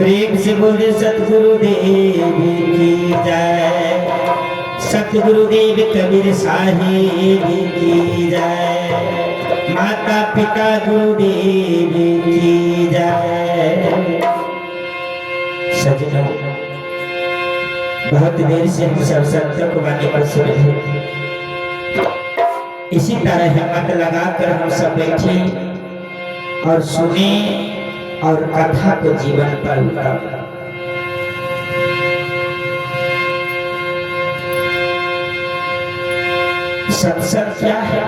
प्रेम से बोले सतगुरुदेव की जय, सतगुरुदेव कबीर साहिब की जय, माता पिता गुरुदेव की जय। सज्जनों, बहुत देर से हम सब सत्संग वाणी पर सुन रहे थे। इसी तरह हिम्मत लगाकर हम सब बैठे और सुने और कथा को जीवन पर उतारा। सत्संग क्या है?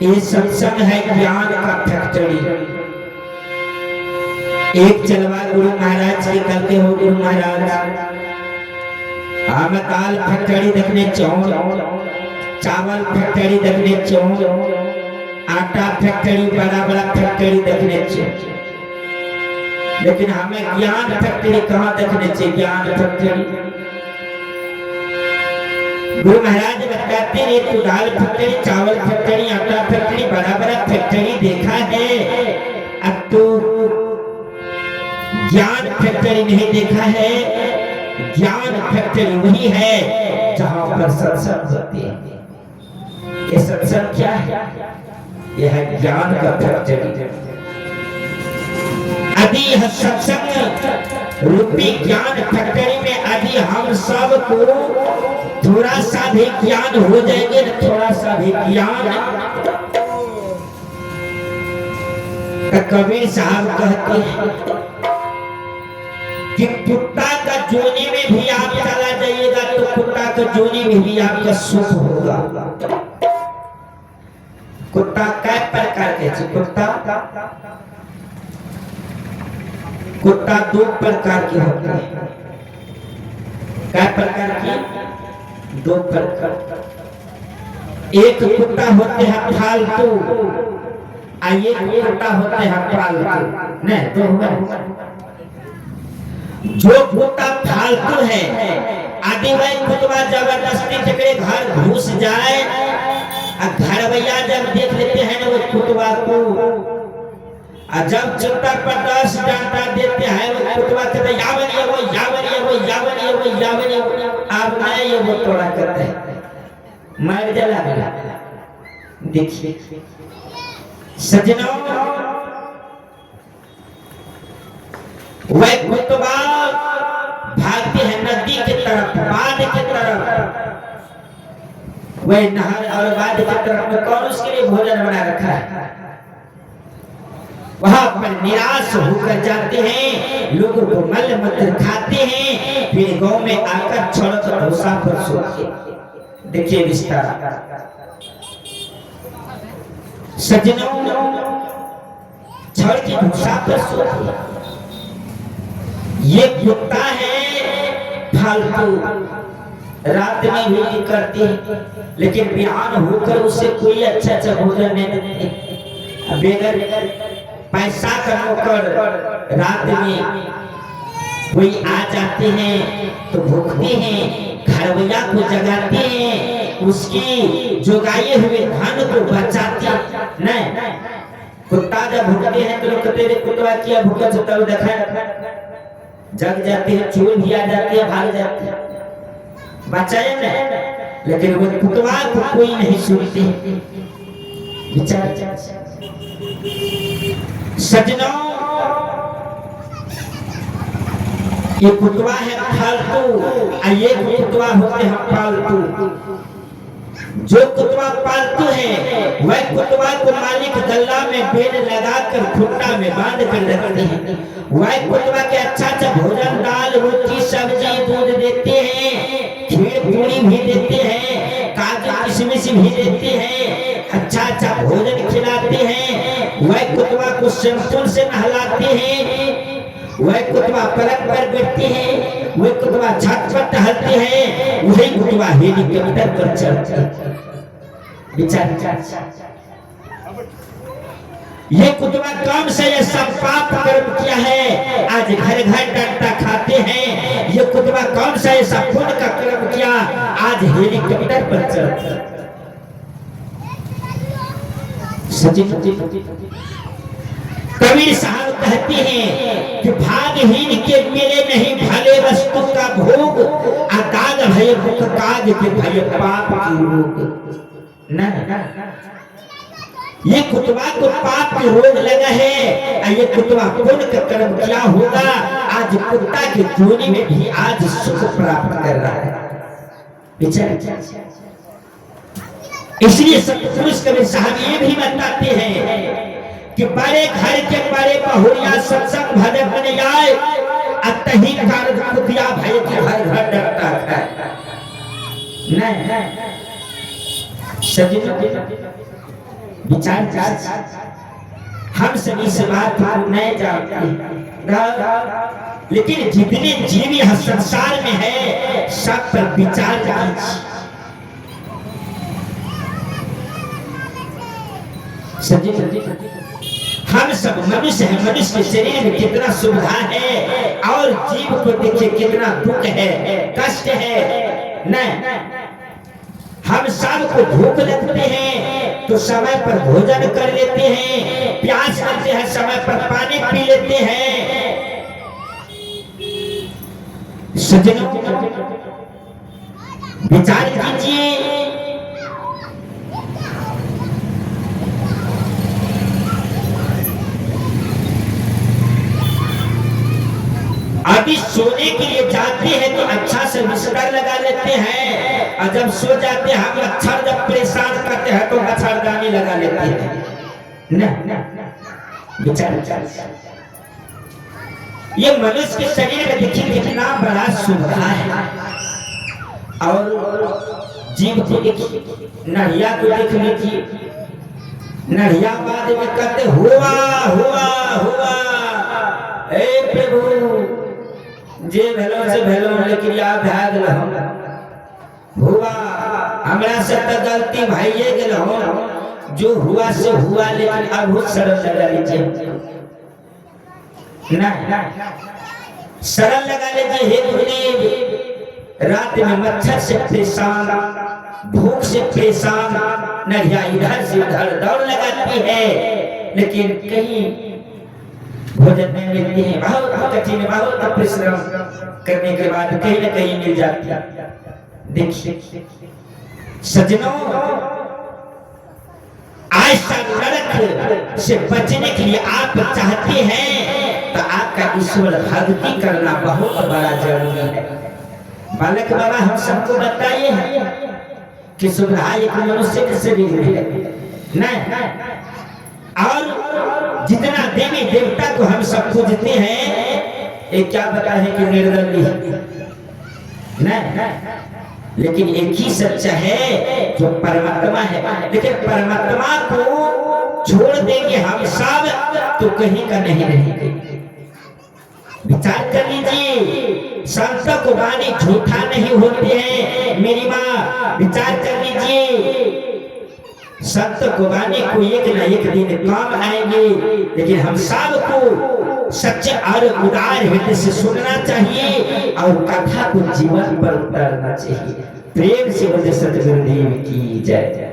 ये सत्संग है ज्ञान का फैक्ट्री। एक चलवा गुरु महाराज के करते हो। गुरु महाराज आमताल फैक्ट्री देखने चौं, चावल फैक्ट्री देखने चौं, आटा फैक्ट्री, बड़ा बड़ा फैक्ट्री देखने चाहिए, लेकिन हमें ज्ञान फैक्ट्री कहाँ देखने चाहिए? ज्ञान फैक्ट्री गुरु महाराज बताते हैं, तू दाल फैक्ट्री, चावल फैक्ट्री, आटा फैक्ट्री, बड़ा बड़ा फैक्ट्री देखा है, अब तू ज्ञान फैक्ट्री नहीं देखा है। ज्ञान फैक्ट्री वही है जहां पर सत्संग होते हैं। ये सत्संग क्या है? यह है ज्ञान का फैक्ट्री। अभी सत्संग रूपी ज्ञान फैक्ट्री में अभी हम सब को थोड़ा सा भी ज्ञान हो जाएंगे, थोड़ा सा भी ज्ञान। कबीर साहब कहते हैं कि कुत्ता का जोनी में भी आप चला जाइएगा तो कुत्ता का जोनी में भी आपका सुख होगा। कुत्ता कई प्रकार के कुत्ता दो प्रकार के होते हैं। कई प्रकार के? दो प्रकार। एक कुत्ता होते हैं फालतू, एक कुत्ता होते हैं पालतू। नहीं तो जो कुत्ता फालतू है, आदि वही कुत्ता जबरदस्ती जकरे घर घुस जाए, घर भैया जब देख लेते हैं ना वो कुत्ता को, जब चुपता पर 10 डांटा देते हैं वो कुत्ता कहते यावनिया वो यावनिया वो यावनिया वो यावनिया, आप नए ये वो तोड़ा करते हैं, मर जला गया। देखिए सज्जनों, वह कुत्ता भागते हैं नदी की तरफ, बांध की तरफ, वह नहर और बांध की तरफ में कौन उसके लिए भोजन बना रखा है? वहां पर निराश होकर जाते हैं, लोगों को मल मूत्र खाते हैं, फिर गांव में आकर छड़ भूसा पर सोते। देखिए विस्तार। सज्जनों, छड़ की भूसा पर सोते। ये कुत्ता है फालतू, रात में भी करती है, लेकिन बिहान होकर उसे कोई अच्छा अच्छा भोजन नहीं देते। बेगर पैसा का नौकर रात में कोई आ जाते हैं तो भूखते हैं, घरवैया को जगाते हैं, उसकी जोगाए हुए धन को बचाते नहीं। कुत्ता जब भूखते हैं तो लोग कहते हैं कुत्ता किया भूखा छुट्टा देखा, जग जाते हैं, चोर भी आ जाते हैं, भाग जाते हैं, बचाए नहीं, लेकिन वो कुत्ता को कोई नहीं सुनते। विचार सज्जनों, ये कुत्ता है फालतू, ये कुत्ता होते हैं पालतू। जो कुत्ता पालतू है वह कुत्ता को मालिक गल्ला में बेड लगाकर खुट्टा में बांध कर रखते हैं। वह कुत्ता के अच्छा अच्छा भोजन, दाल रोटी सब्जी दूध देते हैं, खीर पूरी भी देते हैं, काजू किशमिश भी देते हैं, अच्छा अच्छा भोजन खिलाते हैं। वह कुत्ता को शैम्पून से नहलाते हैं, वह कुत्ता पलक पर बैठते हैं, वह कुत्ता छत पर टहलते हैं, वही कुत्ता हेलीकॉप्टर पर चढ़ते हैं। ये कुत्ता कौन से ये सब पाप कर्म किया है, आज घर घर डंडा खाते हैं। ये कुत्ता कौन सा ये सब पुण्य का कर्म किया, आज हेलीकॉप्टर पर चढ़ते हैं। कबीर साहब कहते हैं कि भागहीन के मिले नहीं भले वस्तु का भोग, अदाग भय मुख काज के भय पाप की रोग। न ये कुतवा को पाप की रोग लगा है, और ये कुतवा पुण्य का कर्म क्या होगा, आज कुत्ता की जोनी में भी आज सुख प्राप्त कर रहा है बेचारा। इसलिए सतपुरुष कबीर साहब ये भी बताते हैं कि बड़े घर के बड़े बहुरिया सत्संग भजन बन जाए, अतही कार कुतिया भय के हर घर डरता है। नहीं सज्जनों विचार हम सभी से बात नहीं जानते, लेकिन जितने जीव यह संसार में है सब पर विचार कीजिए। हम सब मनुष्य हैं, मनुष्य के शरीर में कितना सुविधा है और जीव को देखिए कितना दुख है, कष्ट है। नहीं, हम सबको भूख लगते हैं तो समय पर भोजन कर लेते हैं, प्यास लगते हैं समय पर पानी पी लेते हैं। सज्जनों विचार कीजिए, अभी सोने के लिए जाते हैं तो अच्छा से बिस्तर लगा लेते हैं, और जब सो जाते हैं हम मच्छर जब परेशान करते हैं तो मच्छरदानी लगा लेते हैं। विचार ये मनुष्य के शरीर में देखिए कितना बड़ा सुविधा है, और जीव को देखिए, नढ़िया को देख लीजिए, नढ़िया बाद में कहते हुआ हुआ हुआ, ए प्रभु जे भेलो से भेलो, लेकिन याद है हुआ हमरा से तो गलती भाइये गेल हो, जो हुआ से हुआ, लेकिन अब हो सरल लगा लीजिए ना, सरल लगा लीजिए। हे गुरुदेव, रात में मच्छर से परेशान, भूख से परेशान, नढ़िया इधर से उधर दौड़ लगाती है, लेकिन कहीं भोजन नहीं मिलती है, बहुत कठिन, बहुत परिश्रम करने के बाद कहीं न कहीं मिल जाती है। देखिए सज्जनों, ऐसा नरक से बचने के लिए आप चाहते हैं तो आपका ईश्वर भक्ति करना बहुत बड़ा जरूरी है। बालक बाबा हम सबको बताइए कि सुविधा एक मनुष्य के शरीर में है नहीं, और जितना देवी देवता को हम सब पूजते हैं, ये क्या बता है कि निर्दलीय नहीं, लेकिन एक ही सच्चा है जो परमात्मा है। लेकिन परमात्मा को छोड़ देंगे हम सब तो कहीं का नहीं रहेंगे। विचार कर लीजिए, संतों को वाणी झूठा नहीं होती है मेरी माँ, विचार कर लीजिए, संत को वाणी को एक न एक दिन काम आएंगे, लेकिन हम सबको सच्चे और उदार हृदय से सुनना चाहिए और कथा को जीवन पर उतारना चाहिए। प्रेम से बोले सतगुरुदेव की जय।